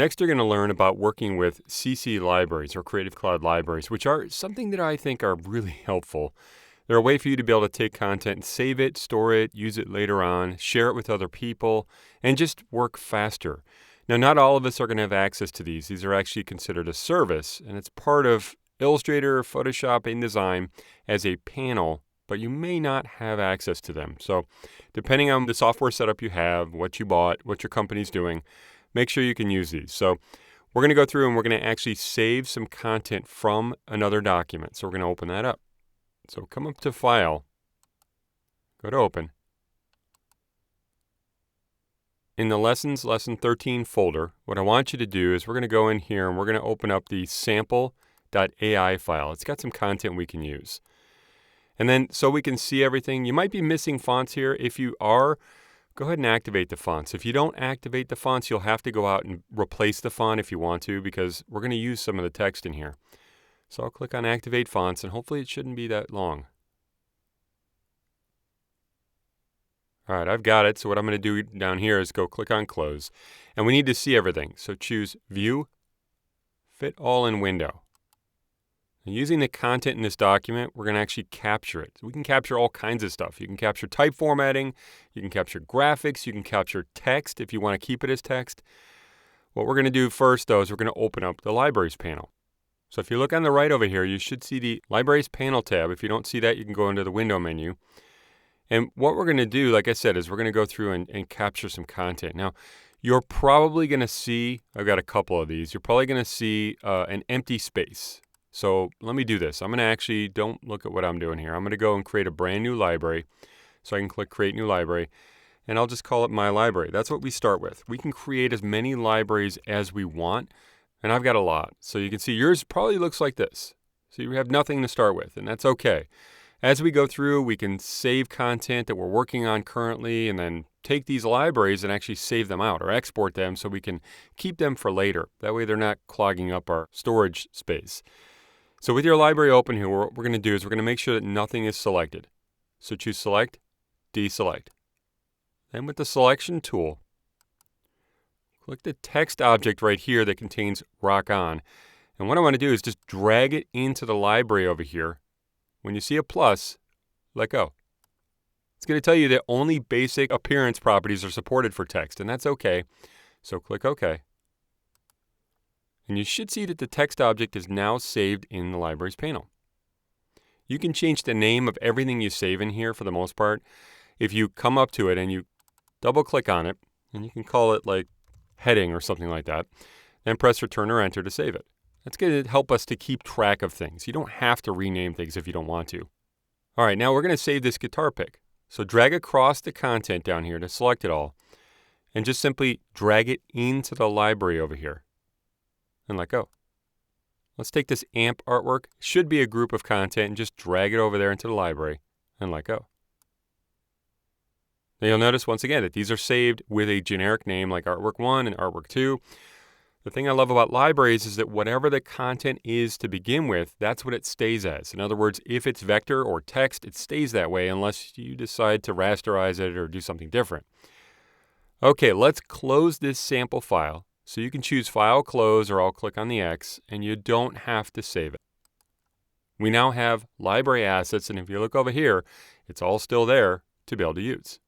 Next, you're going to learn about working with CC libraries or Creative Cloud libraries, which are something that I think are really helpful. They're a way for you to be able to take content and save it, store it, use it later on, share it with other people, and just work faster. Now, not all of us are going to have access to these. These are actually considered a service, and it's part of Illustrator, Photoshop, InDesign as a panel, but you may not have access to them. So depending on the software setup you have, what you bought, what your company's doing, make sure you can use these. So we're going to go through and we're going to actually save some content from another document. So we're going to open that up. So come up to File, go to Open. In the Lessons Lesson 13 folder, what I want you to do is we're going to go in here and we're going to open up the sample.ai file. It's got some content we can use. And then so we can see everything, you might be missing fonts here. If you are, go ahead and activate the fonts. If you don't activate the fonts, you'll have to go out and replace the font if you want to, because we're going to use some of the text in here. So I'll click on Activate Fonts, and hopefully it shouldn't be that long. All right, I've got it. So what I'm going to do down here is go click on Close. And we need to see everything. So choose View, Fit All in Window. And using the content in this document, we're going to actually capture it. So we can capture all kinds of stuff. You can capture type formatting, you can capture graphics, you can capture text if you want to keep it as text. What we're going to do first, though, is we're going to open up the Libraries panel. So if you look on the right over here, you should see the Libraries panel tab. If you don't see that, you can go into the Window menu. And what we're going to do, like I said, is we're going to go through and capture some content. Now, you're probably going to see, I've got a couple of these, you're probably going to see an empty space. So let me do this. I'm going to actually, don't look at what I'm doing here. I'm going to go and create a brand new library. So I can click Create New Library, and I'll just call it My Library. That's what we start with. We can create as many libraries as we want, and I've got a lot. So you can see yours probably looks like this. So you have nothing to start with, and that's okay. As we go through, we can save content that we're working on currently and then take these libraries and actually save them out or export them so we can keep them for later. That way they're not clogging up our storage space. So with your library open here, what we're going to do is we're going to make sure that nothing is selected. So choose Select, Deselect. Then with the Selection tool, click the text object right here that contains Rock On. And what I want to do is just drag it into the library over here. When you see a plus, let go. It's going to tell you that only basic appearance properties are supported for text, and that's okay. So click OK. And you should see that the text object is now saved in the Libraries panel. You can change the name of everything you save in here for the most part. If you come up to it and you double click on it, and you can call it like heading or something like that, then press Return or Enter to save it. That's going to help us to keep track of things. You don't have to rename things if you don't want to. All right, now we're going to save this guitar pick. So drag across the content down here to select it all, and just simply drag it into the library over here, and let go. Let's take this amp artwork, should be a group of content, and just drag it over there into the library, and let go. Now you'll notice once again that these are saved with a generic name like Artwork 1 and Artwork 2. The thing I love about libraries is that whatever the content is to begin with, that's what it stays as. In other words, if it's vector or text, it stays that way unless you decide to rasterize it or do something different. Okay, let's close this sample file. So you can choose File, Close, or I'll click on the X, and you don't have to save it. We now have library assets, and if you look over here, it's all still there to be able to use.